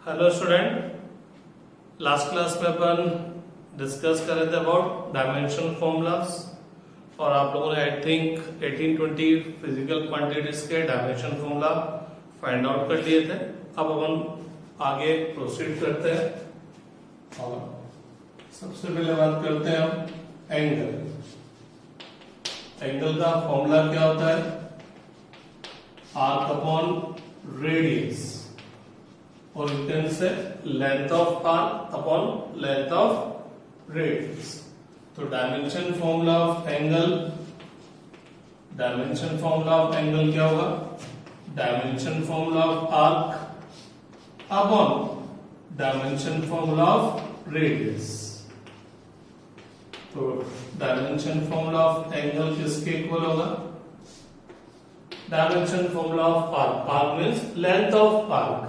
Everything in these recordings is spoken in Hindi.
हेलो स्टूडेंट, लास्ट क्लास में अपन डिस्कस कर रहे थे अबाउट डायमेंशन फॉर्मूलाज और आप लोगों ने आई थिंक 18-20 फिजिकल क्वांटिटीज के डायमेंशन फॉर्मूला फाइंड आउट कर लिए थे। अब अपन आगे प्रोसीड करते हैं और सबसे पहले बात करते हैं हम एंगल। एंगल का फॉर्मूला क्या होता है? आर्क अपॉन रेडियस और you can say length of arc upon length of radius. तो डायमेंशन फॉर्मूला ऑफ एंगल क्या होगा? Dimension formula of arc upon dimension formula of radius. तो डायमेंशन फॉर्मूला ऑफ एंगल किसके इक्वल होगा? Dimension formula of arc. Arc means length of arc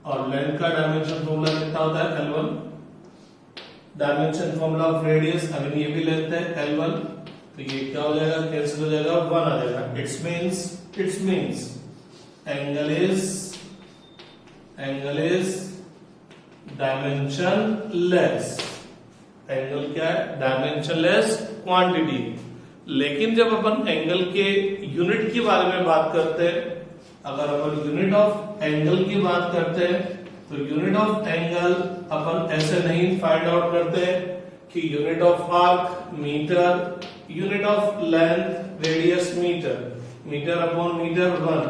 और लेंथ का डायमेंशन फॉर्मूला कितना होता है? L1। Dimension formula of radius, अगर ये भी लेते हैं L1 तो ये क्या हो जाएगा? कैंसिल हो जाएगा, 1 आ जाएगा। It's means angle is dimensionless. Angle क्या है? Dimensionless quantity. लेकिन जब अपन एंगल के यूनिट के बारे में बात करते हैं, अगर अपन यूनिट ऑफ एंगल की बात करते हैं तो यूनिट ऑफ एंगल अपन ऐसे नहीं फाइंड आउट करते कि unit of arc meter, unit of length radius meter upon meter 1।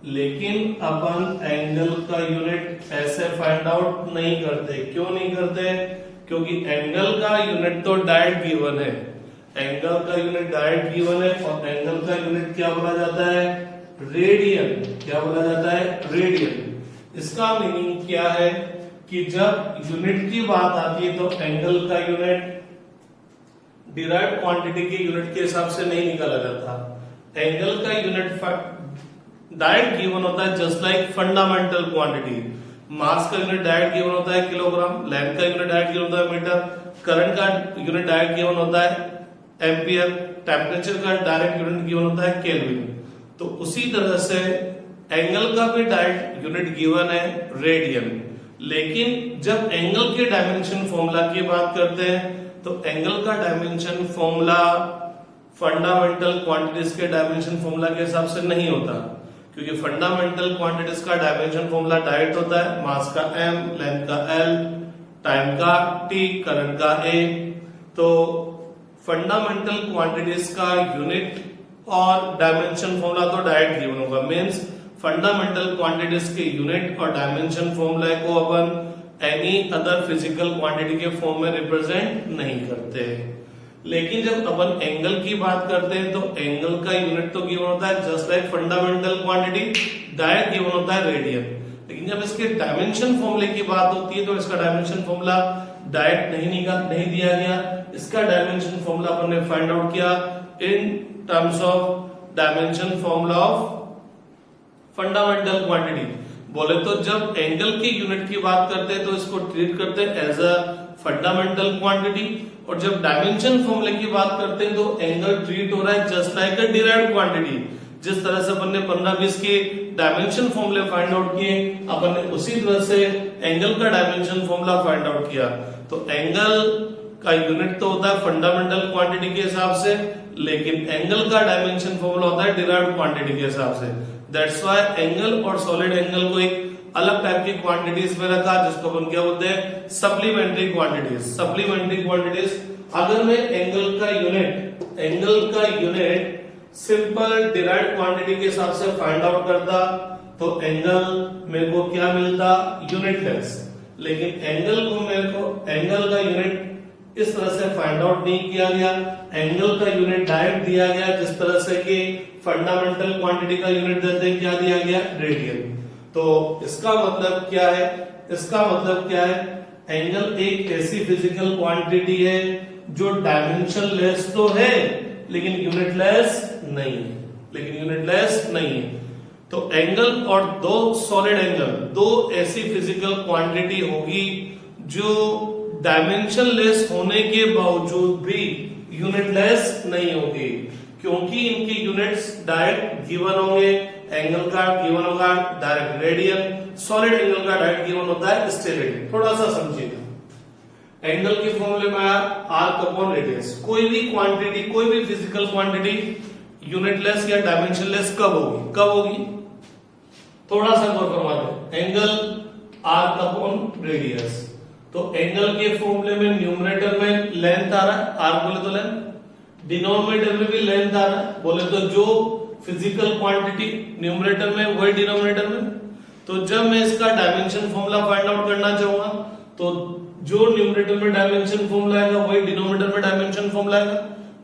लेकिन अपन एंगल का यूनिट ऐसे फाइंड आउट नहीं करते। क्यों नहीं करते? क्योंकि एंगल का यूनिट तो डायरेक्ट गिवन है। एंगल का यूनिट डायरेक्ट गिवन है और एंगल का यूनिट क्या बोला जाता है? रेडियन। क्या बोला जाता है? रेडियन। इसका मीनिंग क्या है कि जब यूनिट की बात आती है तो एंगल का यूनिट डिराइव्ड क्वांटिटी के यूनिट के हिसाब से नहीं निकाला जाता। एंगल का यूनिट डायरेक्ट गिवन होता है, जस्ट लाइक फंडामेंटल क्वांटिटी। मास का यूनिट डायरेक्ट गिवन होता है किलोग्राम, लेंथ का यूनिट डायरेक्ट गिवन होता है मीटर, करंट का यूनिट डायरेक्ट गिवन होता है एम्पियर, टेम्परेचर का डायरेक्ट यूनिट गिवन होता है केल्विन। तो उसी तरह से एंगल का भी डायरेक्ट यूनिट गिवन है रेडियन। लेकिन जब एंगल के डायमेंशन फॉर्मूला की बात करते हैं तो एंगल का डायमेंशन फॉर्मूला फंडामेंटल क्वांटिटीज के डायमेंशन फॉर्मूला के हिसाब से नहीं होता, क्योंकि फंडामेंटल क्वांटिटीज का डायमेंशन फॉर्मूला डायरेक्ट होता है। मास का m, लेंथ का l, टाइम का t, करंट का a। तो फंडामेंटल क्वांटिटीज का यूनिट और डायमेंशन फॉर्मूला तो डायरेक्ट गिवन होगा। मींस फंडामेंटल क्वांटिटीज के यूनिट और डायमेंशन फॉर्मूला को अपन एनी अदर फिजिकल क्वांटिटी के फॉर्म में रिप्रेजेंट नहीं करते। लेकिन जब अपन एंगल की बात करते हैं तो एंगल का यूनिट तो गिवन होता है, just like fundamental quantity direct given होता है रेडियन। लेकिन जब इसके डायमेंशन फॉर्मूले की बात होती है तो इसका डायमेंशन फॉर्मूला डायरेक्ट नहीं दिया गया। इसका डायमेंशन फॉर्मूला अपन ने फाइंड आउट किया in terms of dimension formula of fundamental quantity. बोले तो जब एंगल के यूनिट की बात करते हैं तो इसको ट्रीट करते हैं एज अ फंडामेंटल क्वांटिटी, और जब डायमेंशन फॉर्मूले की बात करते हैं तो एंगल ट्रीट हो रहा है जस्ट लाइक अ डिराइव्ड क्वांटिटी। जिस तरह से अपन ने 15-20 के डायमेंशन फॉर्मूले फाइंड आउट किए, अपन ने उसी तरह से एंगल का डायमेंशन फॉर्मूला फाइंड आउट किया। तो एंगल का यूनिट तो होता है फंडामेंटल क्वांटिटी के हिसाब से, लेकिन एंगल का डायमेंशन फॉर्मूला होता है डिराइव्ड क्वांटिटी के हिसाब से। दैट्स व्हाई एंगल और सॉलिड एंगल को एक अलग टाइप की क्वांटिटीज में रखा, जिसको अपन क्या बोलते हैं? Supplementary quantities. अगर मैं एंगल का यूनिट सिंपल डिराइव्ड क्वांटिटी के हिसाब से फाइंड आउट करता तो एंगल मेरे को क्या मिलता? यूनिटलेस। लेकिन एंगल का यूनिट इस तरह से फाइंड आउट नहीं किया गया। एंगल का यूनिट डायरेक्ट दिया गया, जिस तरह से कि फंडामेंटल क्वांटिटी का यूनिट देते हैं, क्या दिया गया? रेडियन। तो इसका मतलब क्या है? एंगल एक ऐसी फिजिकल क्वांटिटी है जो डायमेंशनलेस तो है लेकिन यूनिटलेस नहीं है। तो एंगल और दो ऐसी फिजिकल क्वांटिटी होगी जो डायमेंशनलेस होने के बावजूद भी यूनिटलेस नहीं होगी, क्योंकि इनके यूनिट्स डायरेक्ट गिवन होंगे एंगल का गिवन होगा डायरेक्ट रेडियन, सॉलिड एंगल का डायरेक्ट गिवन होता है स्टेरेडियन। थोड़ा सा समझिएगा। एंगल के फॉर्मूले में आया आर्क अपॉन रेडियस। कोई भी क्वांटिटी, कोई भी फिजिकल क्वांटिटी यूनिटलेस या डायमेंशनलेस कब होगी? कब होगी? थोड़ा सा गौर फरमा दे। एंगल आर्क अपॉन रेडियस, तो एंगल के फॉर्मूले में न्यूमरेटर में लेंथ आ रहा है, आर्क बोले तो लेंथ, डिनोमिनेटर में भी लेंथ आ रहा है, बोले तो जो फिजिकल क्वांटिटी न्यूमरेटर में वही डिनोमिनेटर में। तो जब मैं इसका डायमेंशन फॉर्मूला फाइंड आउट करना चाहूंगा तो जो न्यूमरेटर में डायमेंशन फॉर्मूला आएगा वही डिनोमिनेटर में डायमेंशन फॉर्मूला आएगा,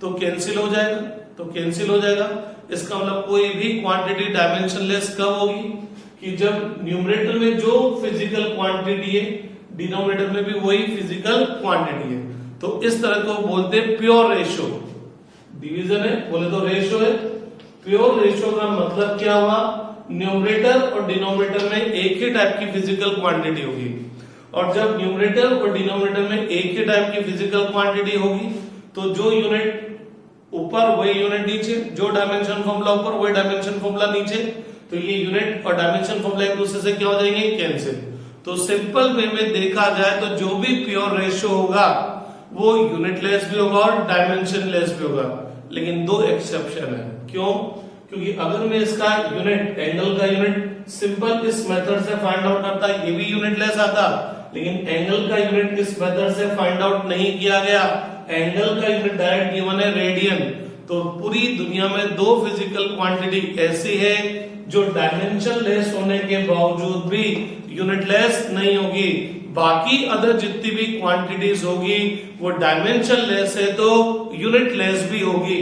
तो कैंसिल हो जाएगा, तो कैंसिल हो जाएगा। इसका मतलब कोई भी क्वांटिटी डायमेंशनलेस कब होगी? कि जब न्यूमरेटर में जो फिजिकल क्वांटिटी है डिनोमिनेटर में भी वही फिजिकल क्वांटिटी है। तो इस तरह को बोलते हैं प्योर रेशियो। डिवीजन है बोले तो रेशियो है। प्योर रेशियो का मतलब क्या हुआ? न्यूमरेटर और डिनोमिनेटर में एक ही टाइप की फिजिकल क्वांटिटी होगी, और जब न्यूमरेटर और डिनोमिनेटर में एक ही टाइप की फिजिकल क्वांटिटी होगी तो जो यूनिट ऊपर वही यूनिट नीचे, जो डायमेंशन फॉर्मूला ऊपर वही डायमेंशन फॉर्मूला नीचे, तो ये यूनिट और डायमेंशन फॉर्मूला एक दूसरे से क्या हो जाएंगे? कैंसिल। तो सिंपल वे में देखा जाए तो जो भी प्योर रेशियो होगा वो यूनिटलेस भी होगा और डायमेंशनलेस भी होगा, लेकिन दो एक्सेप्शन है। क्यों? क्योंकि अगर मैं इसका यूनिट, एंगल का यूनिट सिंपल इस मेथड से फाइंड आउट करता, ये भी यूनिटलेस आता, लेकिन एंगल का यूनिट इस मेथड से फाइंड आउट नहीं किया गया। एंगल का यूनिट डायरेक्ट गिवन है रेडियन। तो पूरी दुनिया में दो फिजिकल क्वांटिटी ऐसी है जो डायमेंशनलेस होने के बावजूद भी यूनिटलेस नहीं होगी। बाकी अदर जितनी भी क्वांटिटीज होगी वो डायमेंशनलेस है तो यूनिटलेस भी होगी,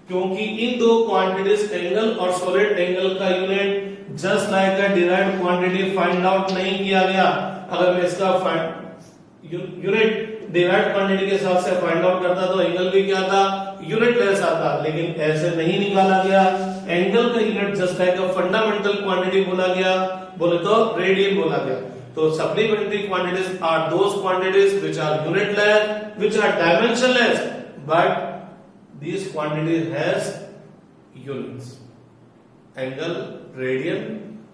क्योंकि इन दो क्वांटिटीज एंगल और सॉलिड एंगल का यूनिट जस्ट लाइक अ डिराइव्ड क्वांटिटी फाइंड आउट नहीं किया गया। अगर मैं इसका यूनिट डिराइव्ड क्वांटिटी के हिसाब से फाइंड आउट करता तो एंगल भी क्या था? यूनिटलेस आता, लेकिन ऐसे नहीं निकाला गया। एंगल का unit just like a fundamental quantity बोला गया, बोले तो रेडियन बोला गया। तो supplementary quantities are those quantities which are unitless, which are dimensionless, but these quantities has units. Angle radian,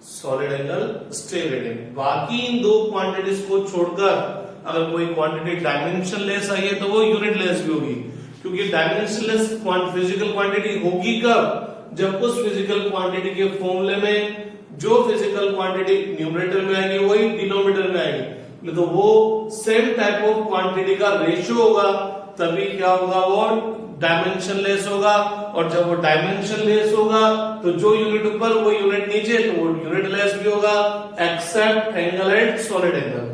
solid angle steradian. बाकी इन दो क्वांटिटीज को छोड़कर अगर कोई क्वांटिटी डायमेंशनलेस आई है तो वो यूनिटलेस भी होगी, क्योंकि डायमेंशनलेस फिजिकल क्वांटिटी होगी कब? जब उस फिजिकल क्वांटिटी के फॉर्मूले में जो फिजिकल क्वांटिटी न्यूमरेटर में आएगी वही डिनोमिनेटर में आएगी, तो वो सेम टाइप ऑफ क्वांटिटी का रेशियो होगा, तभी क्या होगा? वो डायमेंशनलेस होगा। और जब वो डायमेंशनलेस होगा तो जो यूनिट ऊपर वो यूनिट नीचे, तो वो यूनिटलेस भी होगा except angle and solid angle.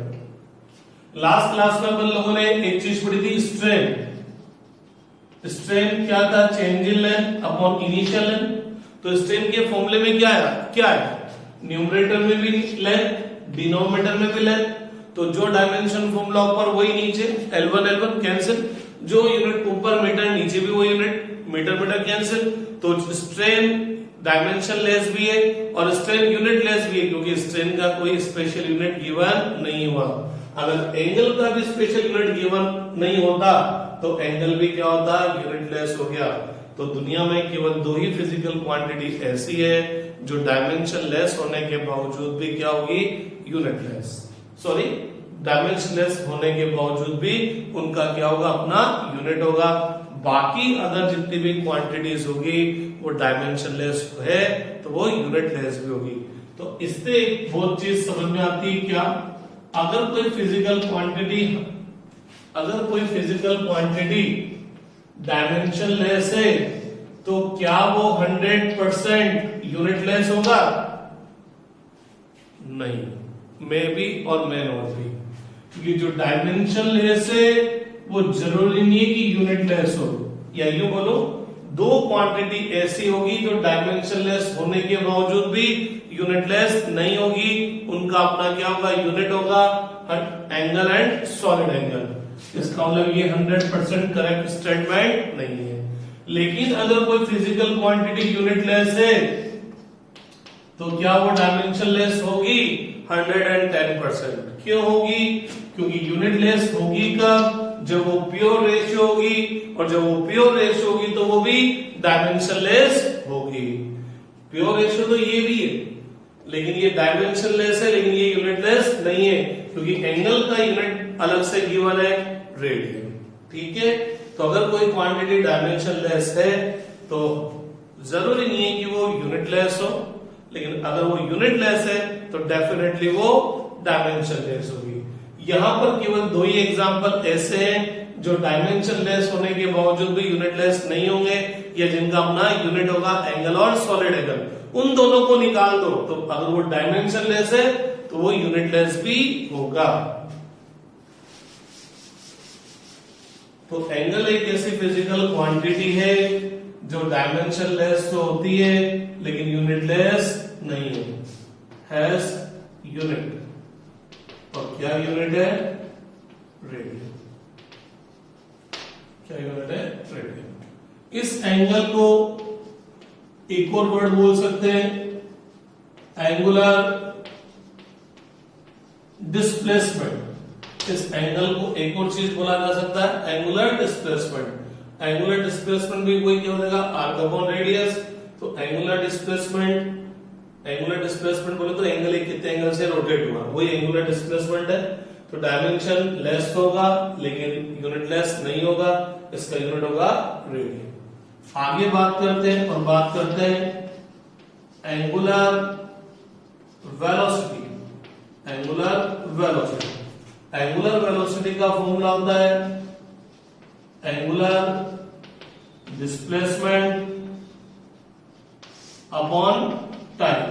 Last class में अपन लोगों ने एक चीज पढ़ी थी, स्ट्रेन। स्ट्रेन क्या था? Change in length upon initial length. तो स्ट्रेन के फॉर्मूले में क्या है? क्या है? न्यूमरेटर में भी लेंथ, डिनोमिनेटर में भी लेंथ, तो जो डायमेंशन फॉर्मूला ऊपर वही नीचे, L1 L1 कैंसिल, जो यूनिट ऊपर मीटर नीचे भी वही यूनिट, मीटर मीटर कैंसिल। तो स्ट्रेन डायमेंशनलेस भी है और स्ट्रेन यूनिटलेस भी है, क्योंकि स्ट्रेन का कोई स्पेशल यूनिट गिवन नहीं हुआ। अगर एंगल का भी स्पेशल यूनिट गिवन नहीं होता तो एंगल भी क्या होता? यूनिटलेस हो गया। तो दुनिया में केवल दो ही फिजिकल क्वांटिटी ऐसी है जो डायमेंशनलेस होने के बावजूद भी क्या होगी? यूनिटलेस, सॉरी डायमेंशनलेस होने के बावजूद भी उनका क्या होगा? अपना यूनिट होगा। बाकी अदर जितनी भी क्वांटिटीज होगी वो डायमेंशनलेस है तो वो यूनिटलेस भी होगी। तो इससे एक बहुत चीज समझ में आती है क्या? अगर कोई फिजिकल क्वांटिटी डायमेंशनलेस है तो क्या वो 100% यूनिटलेस होगा? नहीं, मे बी और मे नॉट भी, क्योंकि जो डायमेंशनलेस है वो जरूरी नहीं है कि यूनिटलेस हो। या यूं बोलो, दो क्वांटिटी ऐसी होगी जो डायमेंशनलेस होने के बावजूद भी यूनिटलेस नहीं होगी, उनका अपना क्या होगा? यूनिट होगा, एंगल एंड सॉलिड एंगल। इसका मतलब ये 100% करेक्ट स्टेटमेंट नहीं है। लेकिन अगर कोई फिजिकल क्वांटिटी यूनिटलेस है तो क्या वो डायमेंशनलेस होगी? 110%। क्यों होगी? क्योंकि यूनिटलेस होगी कब? जब वो प्योर रेशियो होगी, और जब वो प्योर रेशियो होगी तो वो भी डायमेंशनलेस होगी। प्योर रेशियो तो ये भी है, लेकिन ये डायमेंशनलेस है, लेकिन ये यूनिटलेस नहीं है, क्योंकि एंगल का यूनिट अलग से गिवन है, रेडियन। ठीक है, तो अगर कोई क्वांटिटी डायमेंशनलेस है तो जरूरी नहीं है कि वो यूनिटलेस हो, लेकिन अगर वो यूनिटलेस है तो डेफिनेटली वो डायमेंशनलेस होगी। यहां पर केवल दो ही एग्जांपल ऐसे हैं जो डायमेंशनलेस होने के बावजूद भी यूनिटलेस नहीं होंगे, या जिनका अपना यूनिट होगा एंगल और सॉलिड एंगल। उन दोनों को निकाल दो, तो अगर वो डायमेंशनलेस है तो वो यूनिटलेस भी होगा। तो एंगल एक ऐसी फिजिकल क्वांटिटी है जो डायमेंशनलेस तो होती है लेकिन यूनिटलेस नहीं है, हैज यूनिट। और क्या यूनिट है? रेडियन। क्या यूनिट है? रेडियन। इस एंगल को एक और वर्ड बोल सकते हैं, एंगुलर डिस्प्लेसमेंट। इस एंगल को एक और चीज बोला जा सकता है, एंगुलर डिस्प्लेसमेंट। एंगुलर डिस्प्लेसमेंट भी वही क्या हो जाएगा? Arc upon radius. तो एंगुलर डिस्प्लेसमेंट बोले तो एंगल एक कितने एंगल से रोटेट हुआ, वही एंगुलर डिस्प्लेसमेंट है। तो डायमेंशन लेस होगा लेकिन यूनिटलेस नहीं होगा, इसका यूनिट होगा रेडियन। आगे बात करते हैं और बात करते हैं angular velocity. Angular velocity, angular velocity का फॉर्मूला होता है angular displacement upon time.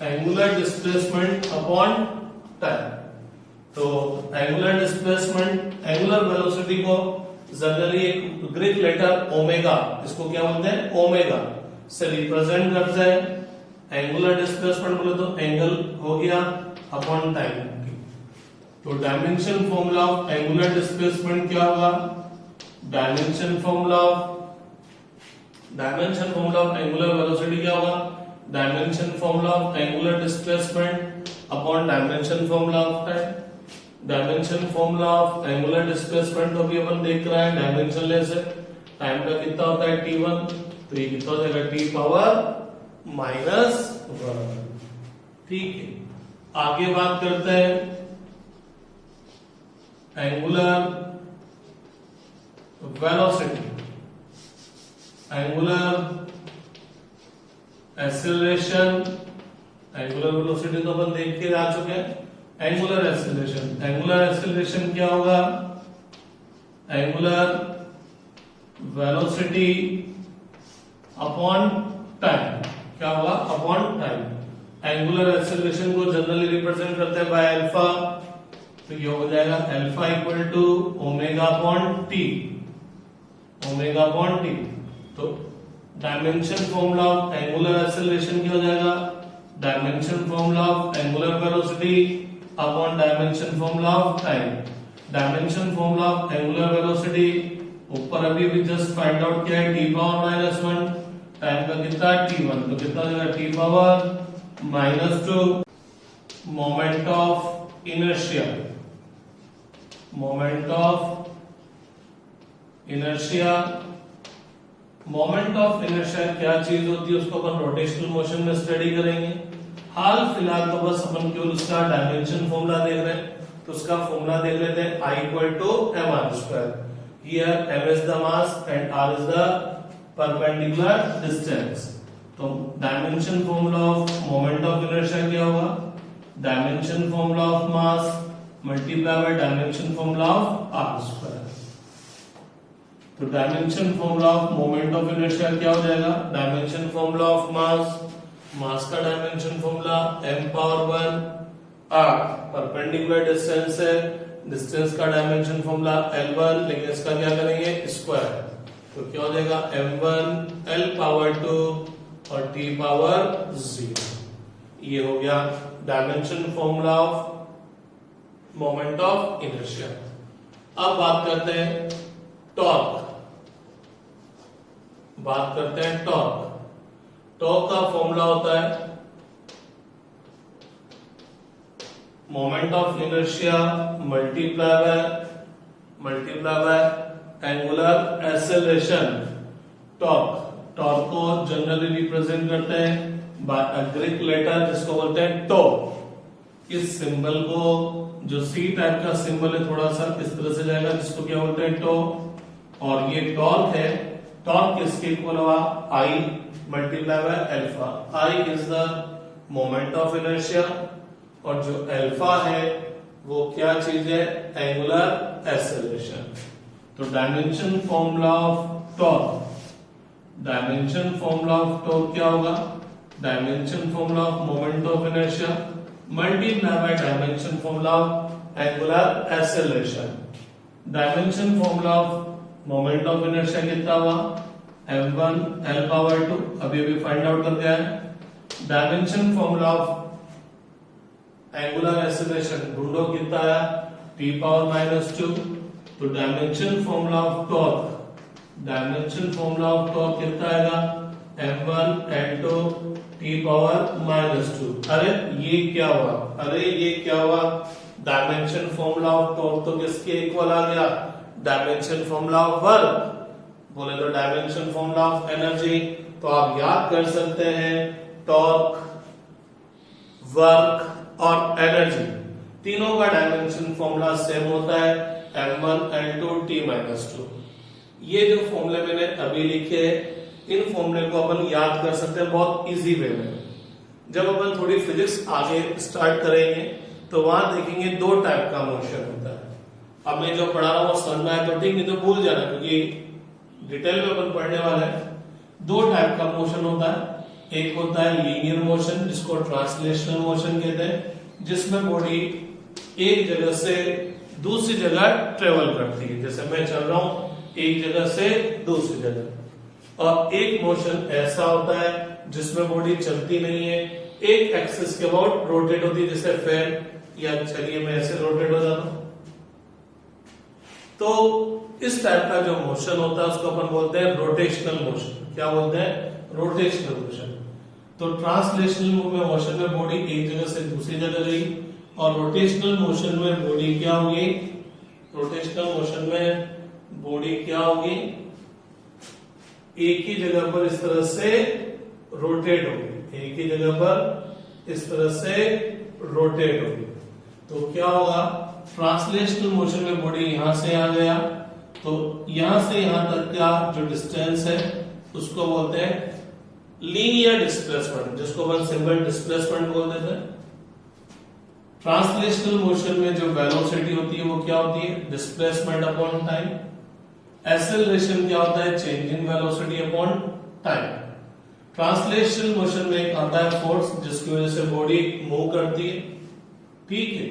Angular displacement upon time. तो एंगुलर डिस्प्लेसमेंट, एंगुलर वेलोसिटी को जनरली एक ग्रीक लेटर ओमेगा, इसको क्या बोलते हैं? ओमेगा से रिप्रेजेंट करते हैं। एंगुलर डिस्प्लेसमेंट बोले तो एंगल हो गया अपॉन टाइम। तो dimension formula of angular displacement क्या होगा? Dimension formula of angular velocity क्या होगा? Dimension formula of angular displacement upon dimension formula of time. Dimension formula of angular displacement तो भी अपन देख रहे हैं, डायमेंशनलेस है। टाइम का कितना होता है? t1, तो ये कितना हो जाएगा? t power -1। ठीक है, आगे बात करते हैं angular velocity, angular acceleration. Angular velocity तो अपन देख के आ चुके हैं। एंगुलर एक्सेलरेशन, एंगुलर एक्सेलरेशन क्या होगा? Angular velocity upon time. क्या होगा? Upon time. एंगुलर एक्सेलरेशन को जनरली रिप्रेजेंट करते हैं बाय अल्फा, तो ये हो जाएगा alpha equal to omega upon T. Omega upon T. तो dimension formula of angular acceleration क्या हो जाएगा? Dimension formula of angular velocity upon dimension formula of time. Dimension formula of angular velocity ऊपर अभी भी जस्ट फाइंड आउट किया है, t पावर -1। टाइम का कितना? t1, तो कितना हो जाएगा? t power -2। Moment of inertia, moment of inertia. Moment of inertia क्या चीज होती है उसको अपन रोटेशनल मोशन में स्टडी करेंगे। हाल फिलहाल तो बस अपन केवल उसका डायमेंशन फॉर्मूला देख रहे हैं, तो उसका फॉर्मूला देख लेते हैं, I equal to mr²। Here m is the mass and r is the perpendicular distance. तो dimension formula of moment of inertia क्या होगा? Dimension formula of mass multiply by dimension formula of r²। तो dimension formula of moment of inertia क्या हो जाएगा? Dimension formula of mass, mass का dimension formula m power 1 r, perpendicular distance है, डिस्टेंस का डायमेंशन फॉर्मूला L1, लेकिन इसका क्या करेंगे? स्क्वायर। तो क्या हो जाएगा? m1 L पावर 2 और t पावर 0। ये हो गया dimension formula of moment of inertia. अब बात करते हैं टॉर्क। बात करते हैं टॉर्क। टॉर्क का फॉर्मूला होता है moment of inertia multiply by angular acceleration. Torque torque को जनरली रिप्रेजेंट करते हैं बाय ग्रीक लेटर जिसको बोलते हैं टो। इस सिंबल को जो सी टाइप का सिंबल है थोड़ा सा इस तरह से जाएगा जिसको क्या बोलते हैं टो। और ये टॉर्क है, टॉर्क किसके इक्वल हुआ I multiply by alpha. I is the moment of inertia और जो अल्फा है वो क्या चीज है, एंगुलर एक्सेलरेशन। तो dimension formula of torque, dimension formula of torque क्या होगा, dimension formula of moment of inertia multiply by dimension formula of angular acceleration. Dimension formula of moment of inertia कितना हुआ, m1 l पावर 2, अभी फाइंड आउट कर दिया है। Dimension formula of angular acceleration ढूंढो कितना आया, t पावर -2। तो dimension formula of torque, dimension formula of torque कितना आएगा, m1 l2 t पावर -2। अरे ये क्या हुआ, अरे ये क्या हुआ, डायमेंशन फॉर्मूला ऑफ टॉर्क तो किसके इक्वल आ गया, डायमेंशन फॉर्मूला ऑफ वर्क, बोले तो डायमेंशन फॉर्मूला ऑफ एनर्जी। तो आप याद कर सकते हैं टॉर्क, वर्क और एनर्जी तीनों का डायमेंशन फॉर्मूला सेम होता है m1 l2 t -2। ये जो फॉर्मूले मैंने अभी लिखे इन फॉर्मूले को अपन याद कर सकते हैं बहुत इजी वे में। जब अपन थोड़ी फिजिक्स आगे स्टार्ट करेंगे तो वहां देखेंगे दो टाइप का मोशन होता है। अब मैं जो पढ़ा रहा हूँ समझ में आया तो ठीक, नहीं तो भूल जाना क्योंकि डिटेल में अपन पढ़ने वाले हैं। दो टाइप का मोशन होता है, एक होता है लीनियर मोशन जिसको ट्रांसलेशनल मोशन कहते हैं, जिसमें बॉडी एक जगह से दूसरी जगह ट्रेवल करती है। जैसे मैं चल रहा हूं एक जगह से दूसरी जगह। और एक मोशन ऐसा होता है जिसमें बॉडी चलती नहीं है, एक एक्सिस के अबाउट रोटेट होती है, जैसे फैन, या चलिए मैं ऐसे रोटेट हो जाता हूं। तो इस टाइप का जो मोशन होता है उसको अपन बोलते हैं रोटेशनल मोशन। क्या बोलते हैं, रोटेशनल मोशन। तो ट्रांसलेशनल मोशन में बॉडी एक जगह से दूसरी जगह गई और रोटेशनल मोशन में बॉडी क्या होगी, रोटेशनल मोशन में बॉडी क्या होगी, एक ही जगह पर इस तरह से रोटेट होगी, एक ही जगह पर इस तरह से रोटेट होगी। तो क्या होगा, ट्रांसलेशनल मोशन में बॉडी यहां से आ गया तो यहां से यहां तक का जो डिस्टेंस है उसको बोलते हैं लीनियर डिस्प्लेसमेंट, जिसको अपन सिंपल डिस्प्लेसमेंट बोल देते हैं। ट्रांसलेशनल मोशन में जो वेलोसिटी होती है वो क्या होती है, डिस्प्लेसमेंट अपॉन टाइम। एक्सेलरेशन क्या होता है, change in velocity upon time. Translational motion में एक आता है फोर्स जिसकी वजह से बॉडी मूव करती है, ठीक है।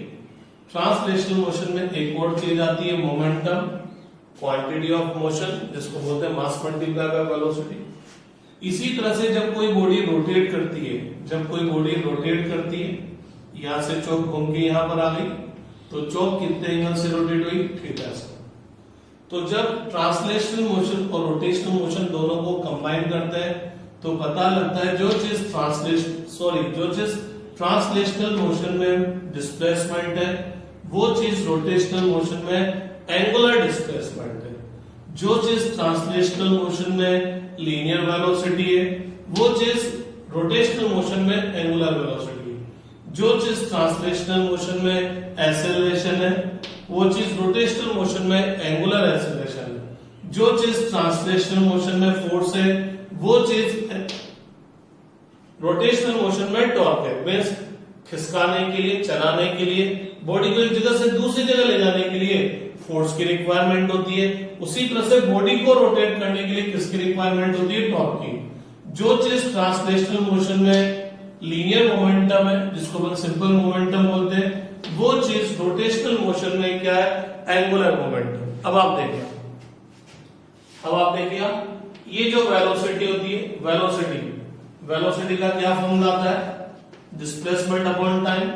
ट्रांसलेशनल मोशन में एक और चीज आती है मोमेंटम, क्वांटिटी ऑफ मोशन जिसको बोलते हैं मास मल्टीप्लाई बाय वेलोसिटी। इसी तरह से जब कोई बॉडी रोटेट करती है, जब कोई बॉडी रोटेट करती है, यहां से चौक घूम के यहां पर आ गई तो चौक कितने एंगल से रोटेट हुई, थीटा से। तो जब ट्रांसलेशनल मोशन और रोटेशनल मोशन दोनों को कंबाइन करते हैं तो पता लगता है जो चीज ट्रांसलेशनल मोशन में डिस्प्लेसमेंट है वो चीज रोटेशनल मोशन में एंगुलर डिस्प्लेसमेंट है। जो चीज ट्रांसलेशनल मोशन में लीनियर वेलोसिटी है वो चीज रोटेशनल मोशन में एंगुलर वेलोसिटी है। जो चीज ट्रांसलेशनल मोशन में एक्सेलरेशन है वो चीज रोटेशनल मोशन में एंगुलर एक्सेलरेशन है। जो चीज ट्रांसलेशनल मोशन में फोर्स है वो चीज रोटेशनल मोशन में टॉर्क है। मींस खिसकाने के लिए, चलाने के लिए, बॉडी को एक जगह से दूसरी जगह ले जाने के लिए फोर्स की रिक्वायरमेंट होती है। उसी तरह से बॉडी को रोटेट करने के लिए किसकी रिक्वायरमेंट होती है, टॉर्क की। जो चीज ट्रांसलेशनल मोशन में लीनियर मोमेंटम है जिसको अपन सिंपल मोमेंटम बोलते हैं, वो चीज रोटेशनल मोशन में क्या है, एंगुलर मोमेंटम। अब आप देखिए ये जो वेलोसिटी होती है, वेलोसिटी का क्या फॉर्मूला आता है, डिस्प्लेसमेंट अपॉन टाइम।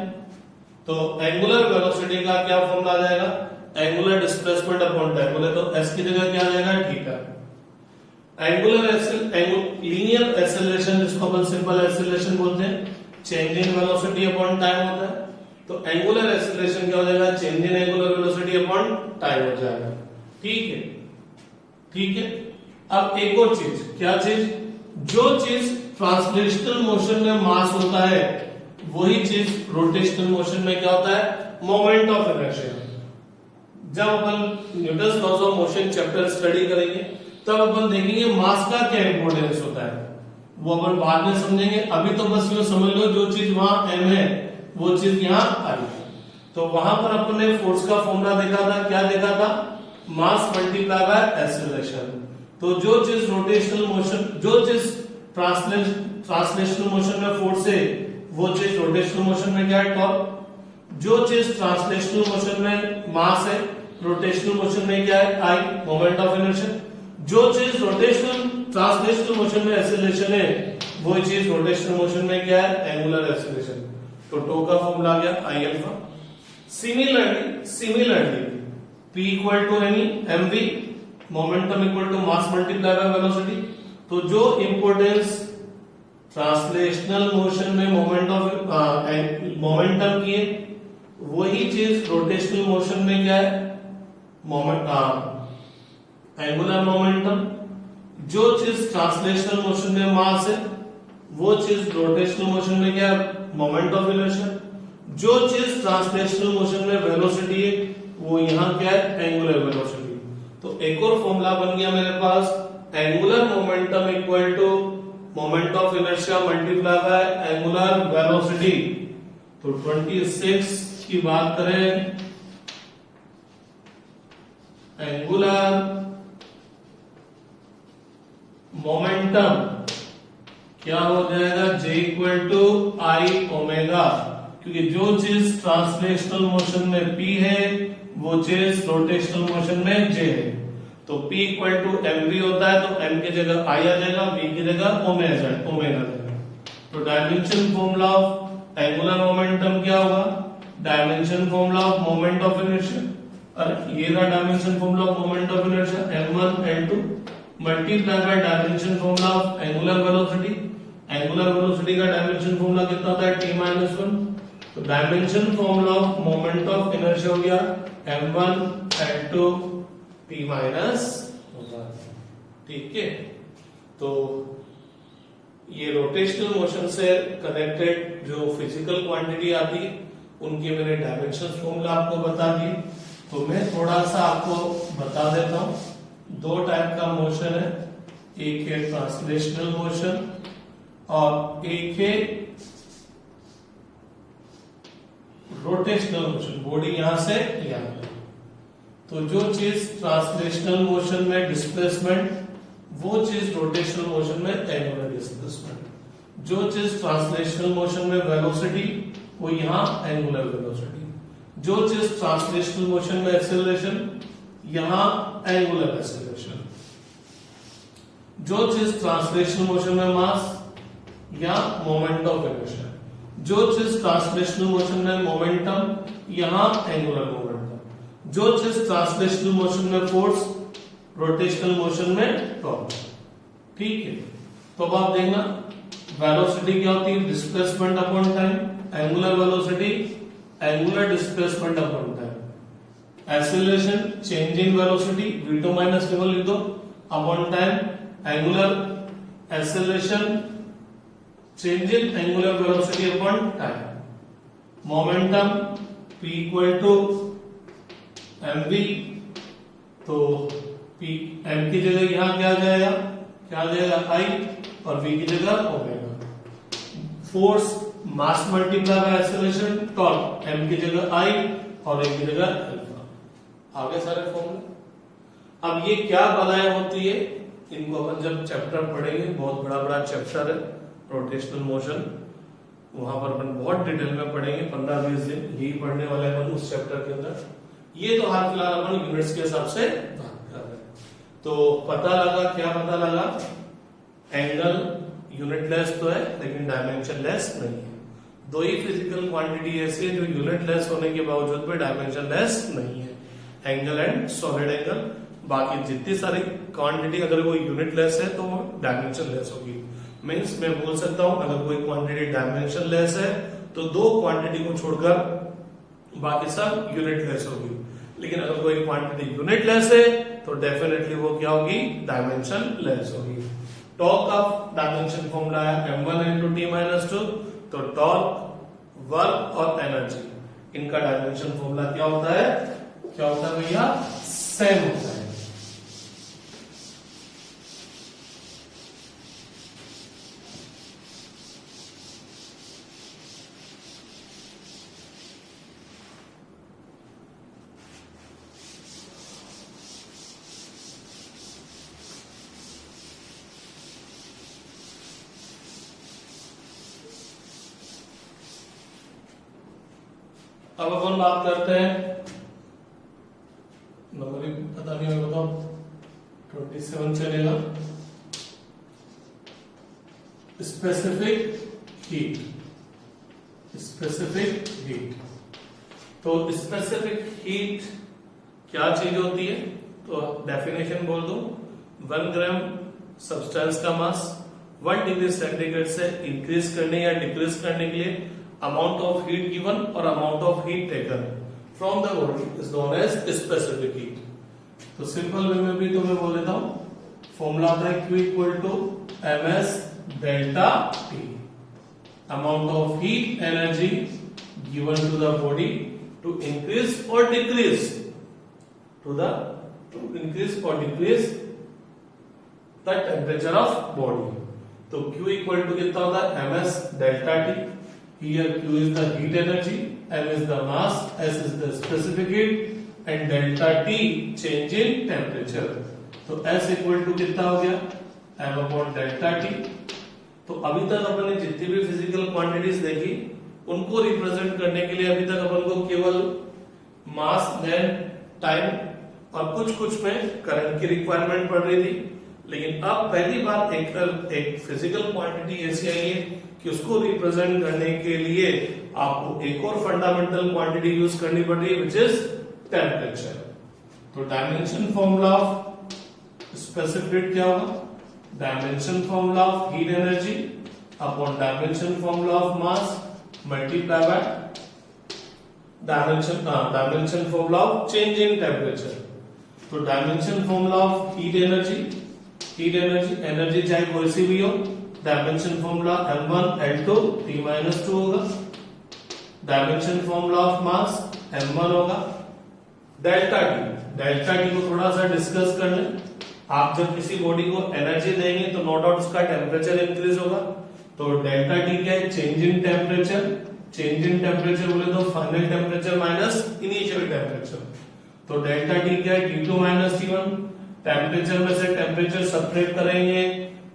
तो एंगुलर वेलोसिटी का क्या फॉर्मूला आ जाएगा, एंगुलर डिस्प्लेसमेंट अपॉन टाइम। बोले तो s की जगह क्या आ जाएगा, थीटा। लीनियर एक्सेलरेशन जिसको अपन सिंपल एक्सेलरेशन बोलते हैं, change in velocity upon time होता है। तो एंगुलर एक्सेलरेशन क्या हो जाएगा, change in angular velocity upon time हो जाएगा। ठीक है। अब एक और चीज, क्या चीज, जो चीज ट्रांसलेशनल मोशन में मास होता है वही चीज रोटेशनल मोशन में क्या होता है, मोमेंट ऑफ इनर्शिया। जब अपन Newton's laws of motion chapter study करेंगे तब अपन देखेंगे मास का क्या इंपॉर्टेंस होता है, वो अपन बाद में समझेंगे। अभी तो बस यूं समझ लो जो चीज वहां एम है वो चीज यहाँ आई। तो वहां पर अपन ने फोर्स का फॉर्मूला देखा था, क्या देखा था, मास मल्टीप्लाई बाय एक्सेलरेशन। तो जो चीज रोटेशनल मोशन, जो चीज ट्रांसलेशनल मोशन में फोर्स है वो चीज रोटेशनल मोशन में क्या है, टॉर्क। जो चीज ट्रांसलेशनल मोशन में मास है रोटेशनल मोशन में क्या है, आई, मोमेंट ऑफ इनर्शिया। जो चीज ट्रांसलेशनल मोशन में एक्सेलरेशन है वो चीज रोटेशनल मोशन में क्या है, एंगुलर एक्सेलरेशन। तो टो का फॉर्मूला आ गया I alpha. Similarly P equal to mv, momentum equal to mass multiply by velocity. तो जो इंपोर्टेंस ट्रांसलेशनल मोशन में मोमेंटम की है वही चीज रोटेशनल मोशन में क्या है, एंगुलर मोमेंटम। जो चीज ट्रांसलेशनल मोशन में मास है वो चीज रोटेशनल मोशन में क्या है, मोमेंट ऑफ इनर्शिया। जो चीज ट्रांसलेशनल मोशन में वेलोसिटी है वो यहां क्या है, एंगुलर वेलोसिटी। तो एक और फॉर्मूला बन गया मेरे पास, angular momentum equal to moment of inertia multiply by angular velocity. तो 26 की बात करें, एंगुलर मोमेंटम क्या हो जाएगा, J equal to I omega, क्योंकि जो चीज ट्रांसलेशनल मोशन में P है वो चीज रोटेशनल मोशन में J है। तो P इक्वल टू mv होता है तो m की जगह I आ जाएगा, v की जगह ओमेगा जाएगा। तो dimension formula of angular momentum क्या होगा, dimension formula of moment of inertia, और ये रहा dimension formula of moment of inertia m1 n2 multiply by dimension formula of angular velocity. Angular velocity का डायमेंशन फॉर्मूला कितना होता है, t-1। तो dimension formula of moment of inertia हो गया m1 n2 t-1। ठीक है, तो ये रोटेशनल मोशन से कनेक्टेड जो फिजिकल क्वांटिटी आती है उनके मैंने डायमेंशन फॉर्मूला आपको बता दिए। तो मैं थोड़ा सा आपको बता देता हूं, दो टाइप का मोशन है, एक है ट्रांसलेशनल मोशन और एक है रोटेशनल मोशन, बॉडी यहां से यहां। तो जो चीज ट्रांसलेशनल मोशन में डिस्प्लेसमेंट वो चीज रोटेशनल मोशन में एंगुलर डिस्प्लेसमेंट। जो चीज ट्रांसलेशनल मोशन में वेलोसिटी वो यहां एंगुलर वेलोसिटी। जो चीज ट्रांसलेशनल मोशन में एक्सेलरेशन यहां एंगुलर एक्सेलरेशन। जो चीज ट्रांसलेशनल मोशन में मास या मोमेंट ऑफ इनर्शिया। जो चीज ट्रांसलेशनल मोशन में मोमेंटम यहां एंगुलर मोमेंटम। जो चीज ट्रांसलेशनल मोशन में फोर्स रोटेशनल मोशन में टॉर्क। ठीक है, तो अब आप देखना वेलोसिटी क्या होती है, displacement upon time. Angular velocity angular displacement upon time. Acceleration change in velocity v2 minus v1 लिख दो upon time. Angular acceleration change in angular velocity upon time. Momentum p equal to mv, तो p m की जगह यहां क्या आ जाएगा, क्या आ जाएगा I, और v की जगह omega. Force mass multiply bye acceleration torque, m की जगह I और a की जगह अल्फा। आगे सारे फॉर्मूले। अब ये क्या बलाएं होती है इनको अपन जब चैप्टर पढ़ेंगे, बहुत बड़ा चैप्टर है रोटेशनल मोशन, वहां पर अपन बहुत डिटेल में पढ़ेंगे, 15-20 दिन यही पढ़ने वाले अपन उस चैप्टर के अंदर। ये तो हाल फिलहाल अपन यूनिट्स के हिसाब से बात कर रहे हैं। तो पता लगा, क्या पता लगा, एंगल यूनिटलेस तो है लेकिन डायमेंशनलेस नहीं है। दो ही फिजिकल क्वांटिटी ऐसी है जो यूनिटलेस होने के बावजूद भी डायमेंशनलेस नहीं है, एंगल एंड सॉलिड एंगल। बाकी जितनी सारी क्वांटिटी अगर वो यूनिटलेस है तो वो डायमेंशनलेस होगी। मीन्स मैं बोल सकता हूं अगर कोई क्वांटिटी डायमेंशनलेस है तो दो क्वांटिटी को छोड़कर बाकी सब यूनिटलेस होगी, लेकिन अगर कोई क्वांटिटी यूनिटलेस है तो डेफिनेटली वो क्या होगी, डायमेंशनलेस होगी। टॉर्क का डायमेंशन फॉर्मूला है m1 into T minus two, तो टॉर्क, वर्क और एनर्जी इनका डायमेंशन फॉर्मूला क्या होता है भैया, सेम होता है। अब अपन बात करते हैं, नंबर पता नहीं है, बताओ 27 चलेगा। स्पेसिफिक हीट, तो स्पेसिफिक हीट क्या चीज होती है, तो डेफिनेशन बोल दो, 1 ग्राम सब्सटेंस का मास 1 डिग्री सेंटीग्रेड से इंक्रीज करने या डिक्रीज करने के लिए amount of heat given और amount of heat taken from the body is known as specific heat। तो सिंपल वे में भी तो मैं बोल देता हूं, फॉर्मूला आता है Q equal to ms delta T, amount of heat energy given to the body to increase or decrease the temperature of body। तो Q इक्वल टू कितना होता है, ms delta T। Here Q is the heat energy, M is the mass, S is the specific heat, and delta T change in temperature। तो S इक्वल टू कितना हो गया, M अपॉन डेल्टा T। तो अभी तक अपन ने जितनी भी फिजिकल क्वांटिटीज देखी उनको रिप्रेजेंट करने के लिए अभी तक अपन को केवल मास, देन टाइम और कुछ में करंट की रिक्वायरमेंट पड़ रही थी। लेकिन अब पहली बार एक फिजिकल क्वांटिटी ऐसी आई है कि उसको रिप्रेजेंट करने के लिए आपको एक और फंडामेंटल क्वांटिटी यूज करनी पड़ रही है, विच इज टेम्परेचर। तो डायमेंशन फॉर्मूला ऑफ स्पेसिफिक क्या होगा, dimension formula of heat energy upon dimension formula of mass multiply by dimension formula of change in temperature. तो dimension formula of heat energy चाहे कोई सी भी हो, dimension formula m1 L2 T minus 2 होगा, dimension formula of mass m1 होगा, डेल्टा टी को थोड़ा सा डिस्कस कर लें। आप जब किसी बॉडी को एनर्जी देंगे तो नो डाउट उसका टेम्परेचर इंक्रीज होगा। तो डेल्टा टी क्या है, चेंज इन टेम्परेचर बोले तो final temperature minus initial temperature. तो डेल्टा टी क्या है, T2 माइनस T1। टेम्परेचर में से टेम्परेचर सब्ट्रैक्ट करेंगे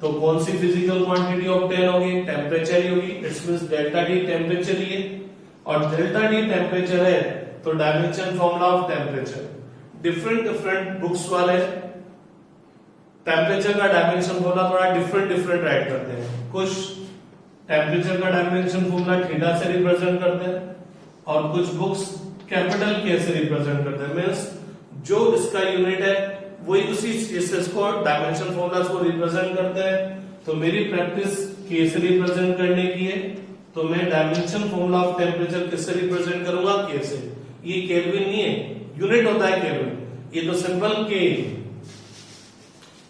तो कौन सी फिजिकल क्वांटिटी ऑब्टेन होगी, टेम्परेचर ही होगी। It's means delta T temperature ही है, और डेल्टा टी टेम्परेचर है तो dimension formula of temperature. Different books वाले टेम्परेचर का डायमेंशन फॉर्मूला थोड़ा डिफरेंट राइट करते हैं। कुछ टेम्परेचर का डायमेंशन फॉर्मूला थीटा से रिप्रेजेंट करते हैं और कुछ बुक्स कैपिटल के से रिप्रेजेंट करते हैं। मींस जो इसका यूनिट है वही उसी इसको डायमेंशन फॉर्मूला को रिप्रेजेंट करते हैं। तो मेरी प्रैक्टिस के से रिप्रेजेंट करने की है, तो मैं डायमेंशन फॉर्मूला ऑफ टेम्परेचर किससे रिप्रेजेंट करूंगा, के से। ये केल्विन नहीं है, यूनिट होता है केल्विन, ये तो सिंपल के।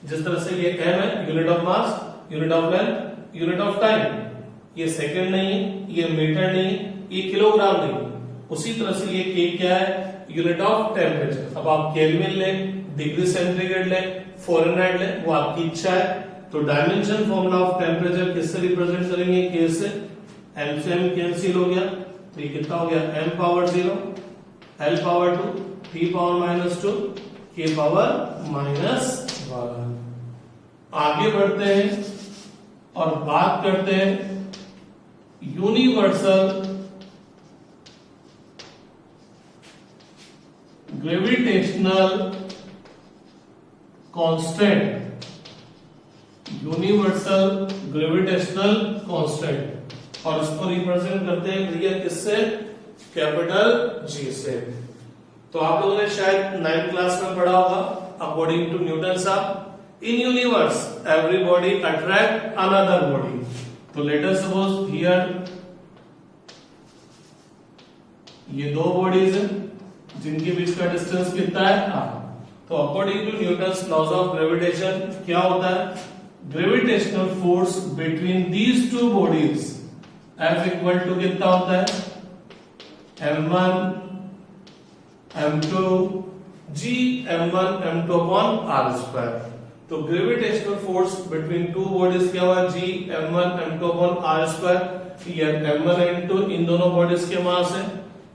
जिस तरह से ये m है, unit of mass, unit of length, unit of time. ये सेकंड नहीं है, ये मीटर नहीं है, ये किलोग्राम नहीं है। उसी तरह से ये के क्या है, यूनिट ऑफ टेम्परेचर। अब आप केल्विन लें, डिग्री सेंटीग्रेड ले, फ़ारेनहाइट ले, वो आपकी इच्छा है। तो डायमेंशन फॉर्मूला ऑफ टेम्परेचर किससे रिप्रेजेंट करेंगे, के से। m से m कैंसिल हो गया, तो ये कितना हो गया, m power 0, l power 2, t power -2, k power -1। आगे बढ़ते हैं और बात करते हैं universal gravitational constant, universal gravitational constant, और इसको रिप्रेजेंट करते हैं भैया किससे, कैपिटल G से। तो आप लोगों ने शायद 9th क्लास में पढ़ा होगा, अकॉर्डिंग टू न्यूटन साहब, in universe every body attract another body. तो लेट अस सपोज हियर ये दो बॉडीज हैं जिनके बीच का डिस्टेंस कितना है, r। तो according to Newton's laws of gravitation क्या होता है, gravitational force between these two bodies F equal to कितना होता है m1 m2 g m1 m2 upon r square. तो gravitational force between two bodies क्या हुआ g m1 m2 upon r square. ये m1 m2 इन दोनों बॉडीज के मास है,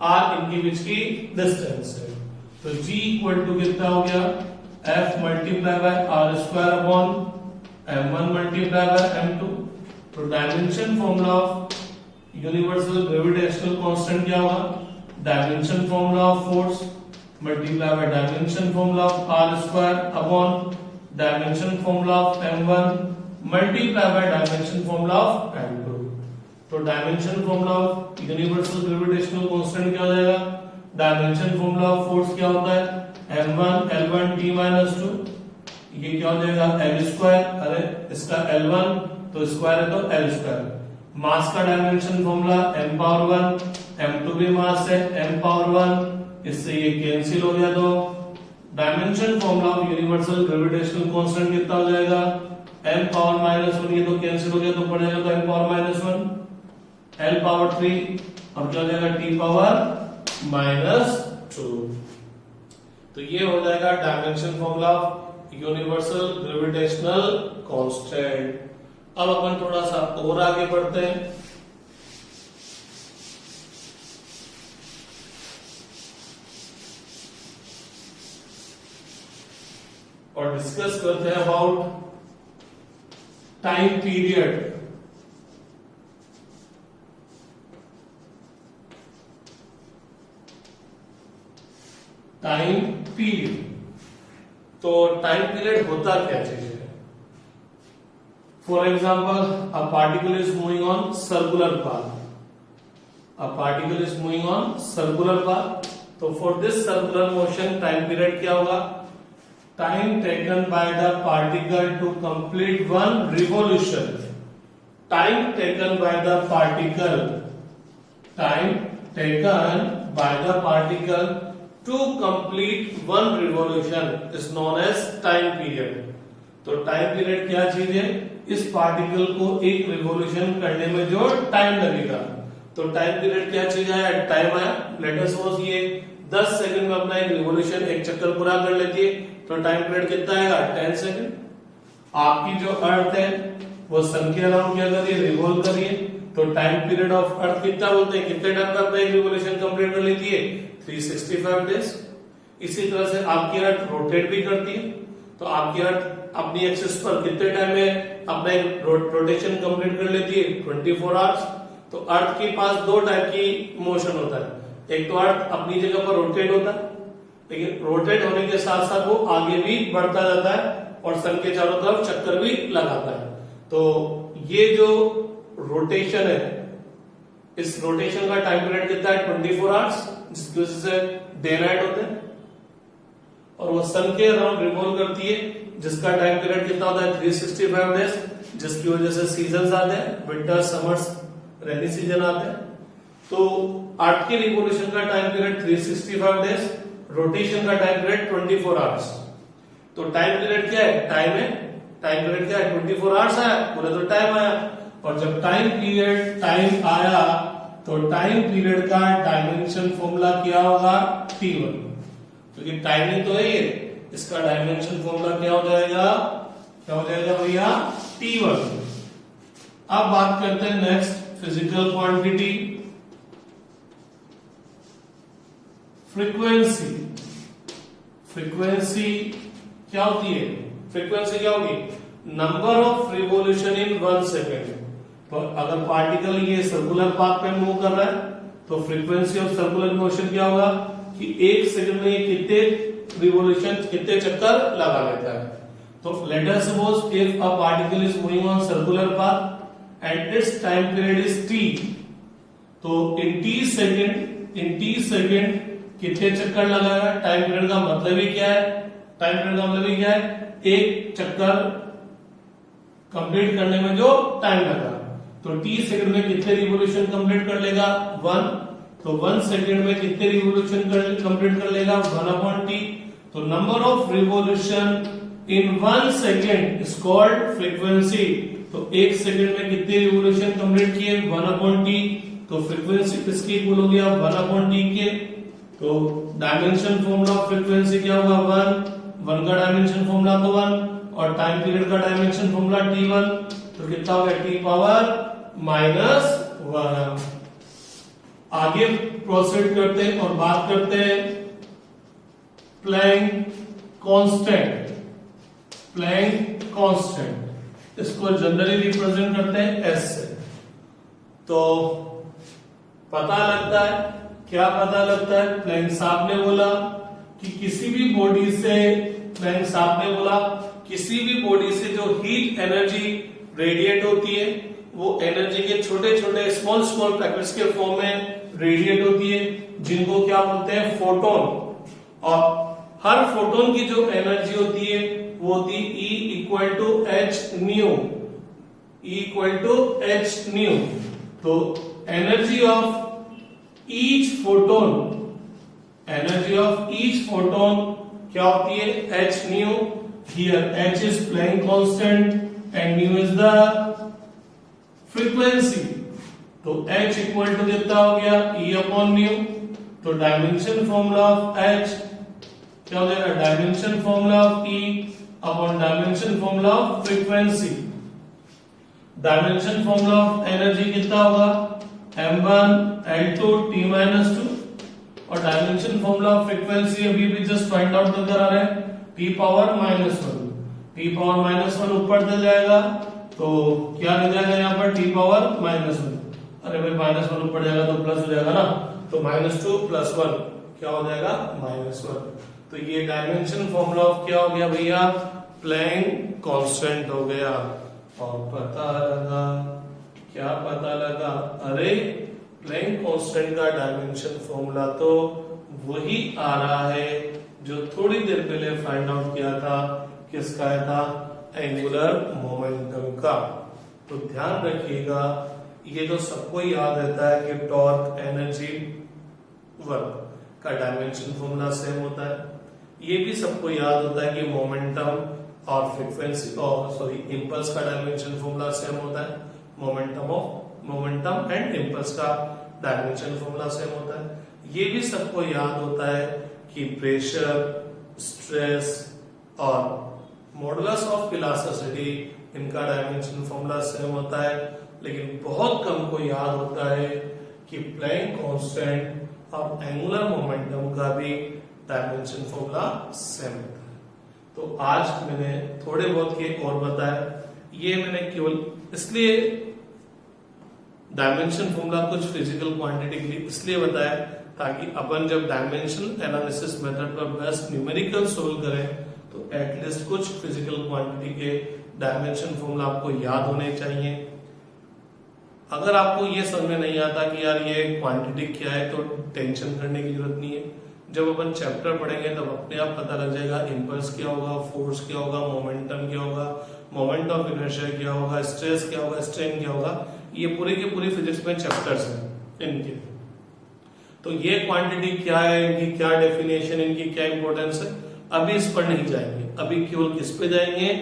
r इनके बीच की डिस्टेंस है। तो g इक्वल टू कितना हो गया F multiply by r square upon m1 multiply by m2। तो dimension formula of universal gravitational constant क्या होगा, dimension formula of force multiply by dimension formula of r square upon dimension formula of m1 multiply by dimension formula of m2। तो dimension formula of universal gravitational constant क्या हो जाएगा, डायमेंशन फॉर्मूला ऑफ फोर्स क्या होता है m1 L1 t-2। ये क्या हो जाएगा L स्क्वायर, अरे इसका L1 तो स्क्वायर है तो L स्क्वायर। मास का dimension formula m power 1, m2 भी मास है m पावर 1, इससे ये कैंसिल हो गया। तो dimension formula of universal gravitational constant कितना हो जाएगा m पावर -1, ये तो कैंसिल हो गया तो पड़ेगा तो m पावर -1 L पावर 3 और क्या हो जाएगा t पावर -2। तो ये हो जाएगा dimension formula of universal gravitational constant. अब अपन थोड़ा सा और आगे बढ़ते हैं और डिस्कस करते हैं about time period. Time period, तो टाइम पीरियड होता क्या चीज है। For example a particle is moving on circular path, a particle is moving on circular path. तो for this circular motion time period क्या होगा, time taken by the particle to complete one revolution. Time taken by the particle, time taken by the particle to complete one revolution is known as time period. तो टाइम पीरियड क्या चीज है, इस पार्टिकल को एक रिवॉल्यूशन करने में जो टाइम लगेगा। तो टाइम पीरियड क्या चीज है, टाइम आया। लेट अस सपोज ये 10 सेकंड में अपना एक रिवॉल्यूशन एक चक्कर पूरा कर लेती है, तो टाइम पीरियड कितना आएगा 10 सेकंड। आपकी जो अर्थ है वो सन के अराउंड क्या कर रही है, रिवॉल्व कर रही है। तो टाइम पीरियड ऑफ अर्थ कितना बोलते हैं, कितने टाइम में अपना एक रिवॉल्यूशन कंप्लीट कर लेती है, 365 डेज। इसी तरह से आपकी अर्थ रोटेट भी करती है, तो आपकी अर्थ अपनी एक्सिस पर कितने टाइम में अपना एक रोटेशन कंप्लीट कर लेती है, 24 आवर्स। तो अर्थ के पास दो टाइप की मोशन होता है, एक तो अर्थ अपनी जगह पर रोटेट होता है, लेकिन रोटेट होने के साथ साथ वो आगे भी बढ़ता जाता है और सन के चारों तरफ चक्कर भी लगाता है। तो ये जो रोटेशन है, इस रोटेशन का टाइम पीरियड कितना है 24 आवर्स, जिसकी वजह से डे नाइट होते हैं। और वो सन के अराउंड रिवॉल्व करती है, जिसका टाइम पीरियड कितना होता है 365 डेज, जिसकी वजह से सीजन आते हैं, विंटर समर्स रेनी सीजन आते हैं। तो अर्थ के रिवॉल्यूशन का टाइम पीरियड 365 डेज, रोटेशन का टाइम पीरियड 24 आवर्स। तो टाइम पीरियड क्या है, टाइम है, टाइम पीरियड क्या है 24 आवर्स आया, बोले तो टाइम आया। और जब टाइम पीरियड टाइम आया तो टाइम पीरियड का डायमेंशन फॉर्मूला क्या होगा, t1, क्योंकि टाइमिंग तो है ये, इसका डायमेंशन फॉर्मूला क्या हो जाएगा, क्या हो जाएगा भैया t1। अब बात करते हैं next physical quantity, frequency. Frequency क्या होती है, फ्रीक्वेंसी क्या होगी, number of revolution in 1 second. तो अगर पार्टिकल ये सर्कुलर पाथ पे मूव कर रहा है तो फ्रीक्वेंसी ऑफ सर्कुलर मोशन क्या होगा कि 1 सेकंड में ये कितने रिवॉल्यूशन, कितने चक्कर लगा लेता है। तो let us suppose if a particle is moving on circular path and it's time period is t, तो इन t सेकंड कितने चक्कर लगाएगा। टाइम पीरियड का मतलब ही क्या है, टाइम पीरियड का मतलब ही क्या है, एक चक्कर कंप्लीट करने में जो टाइम लगा। तो t सेकंड में कितने रिवॉल्यूशन कंप्लीट कर लेगा 1, तो 1 सेकंड में कितने रिवॉल्यूशन कंप्लीट कर लेगा 1/t। तो number of revolution in 1 second is called frequency. तो 1 सेकेंड में कितने रिवोल्यूशन कंप्लीट किए 1/t, तो फ्रीक्वेंसी किसकी इक्वल हो गया 1/t के। तो डायमेंशन फॉर्मूला ऑफ फ्रीक्वेंसी क्या होगा 1 का डायमेंशन फॉर्मूला तो 1 और टाइम पीरियड का डायमेंशन फॉर्मूला t1, तो कितना हो गया t पावर -1। आगे प्रोसीड करते हैं और बात करते हैं प्लैंक कांस्टेंट। प्लैंक कांस्टेंट इसको जनरली रिप्रेजेंट करते हैं s से। तो पता लगता है, क्या पता लगता है, प्लैंक साहब ने बोला कि किसी भी बॉडी से, प्लैंक साहब ने बोला किसी भी बॉडी से जो हीट एनर्जी रेडिएट होती है वो एनर्जी के छोटे छोटे स्मॉल पैकेट्स के फॉर्म में रेडिएट होती है, जिनको क्या बोलते हैं फोटोन। और हर फोटोन की जो एनर्जी होती है वो होती है E = h nu. E = h nu. तो energy of each photon, energy of each photon क्या होती है h nu. Here h is Planck constant and nu is the frequency. तो h इक्वल टू कितना हो गया E/न्यू। तो डायमेंशन फॉर्मूला ऑफ h क्या हो जाएगा dimension formula of E upon dimension formula of frequency. Dimension formula of energy कितना होगा m1L2 T-2 और डायमेंशन फॉर्मूला ऑफ फ्रीक्वेंसी अभी भी जस्ट फाइंड आउट कर रहे हैं T पावर -1। T पावर -1 ऊपर चल जाएगा तो क्या रह जाएगा यहाँ पर T पावर -1। अरे भाई -1 ऊपर जाएगा तो प्लस हो जाएगा ना, तो -2 + 1 क्या हो जाएगा -1। तो ये डायमेंशन फॉर्मूला ऑफ क्या हो गया भैया प्लैंक कांस्टेंट हो गया। और पता लगा, क्या पता लगा, अरे प्लैंक कांस्टेंट का डायमेंशन फॉर्मूला तो वही आ रहा है जो थोड़ी देर पहले फाइंड आउट किया था। किसका था एंगुलर मोमेंटम का। तो ध्यान रखिएगा ये तो सबको याद रहता है कि टॉर्क एनर्जी वर्क का डायमेंशन फॉर्मूला सेम होता है। ये भी सबको याद होता है कि मोमेंटम और फ्रीक्वेंसी और सॉरी इंपल्स का डायमेंशन फॉर्मूला सेम होता है। मोमेंटम एंड इंपल्स का डायमेंशन फॉर्मूला सेम होता है। ये भी सबको याद होता है कि प्रेशर, स्ट्रेस और मॉडुलस ऑफ इलास्टिसिटी इनका डायमेंशन फॉर्मूला सेम होता है। लेकिन बहुत कम को याद होता है कि प्लैंक कांस्टेंट और एंगुलर मोमेंटम का भी डायमेंशन फॉर्मूला सेम होता है। तो आज मैंने थोड़े बहुत के और बताया। ये मैंने केवल इसलिए डायमेंशन फॉर्मूला कुछ फिजिकल क्वांटिटी के लिए इसलिए बताया ताकि अपन जब डायमेंशन एनालिसिस मेथड पर बेस्ट न्यूमेरिकल सोल्व करें तो एटलीस्ट कुछ फिजिकल क्वांटिटी के डायमेंशन फॉर्मूला आपको याद होने चाहिए। अगर आपको ये समझ में नहीं आता कि यार ये क्वांटिटी क्या है तो टेंशन करने की जरूरत नहीं है। जब अपन चैप्टर पढ़ेंगे तब अपने आप पता लग जाएगा इम्पल्स क्या होगा, फोर्स क्या होगा, मोमेंटम क्या होगा, मोमेंट ऑफ इनर्शिया क्या होगा, स्ट्रेस क्या होगा, स्ट्रेन क्या होगा। ये पूरी की पूरी फिजिक्स में चैप्टर्स हैं इनके। तो ये क्वांटिटी क्या है, इनकी क्या डेफिनेशन, इनकी क्या इंपॉर्टेंस है, अभी इस पर नहीं जाएंगे। अभी केवल किस पे जाएंगे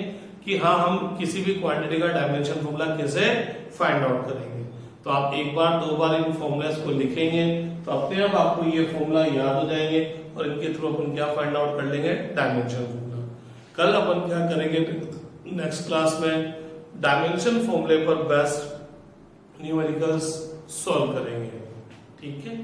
कि हाँ हम किसी भी क्वांटिटी का डायमेंशन फॉर्मूला कैसे फाइंड आउट करेंगे। तो आप एक बार दो बार इन फॉर्मूलास को लिखेंगे तो अपने आप आपको ये फॉर्मूला याद हो जाएंगे और इनके थ्रू अपन क्या फाइंड आउट कर लेंगे डायमेंशन फॉर्मूला। कल अपन क्या करेंगे नेक्स्ट क्लास में डायमेंशन फॉर्मूले पर बेस्ट न्यूमेरिकल्स सॉल्व करेंगे। ठीक है।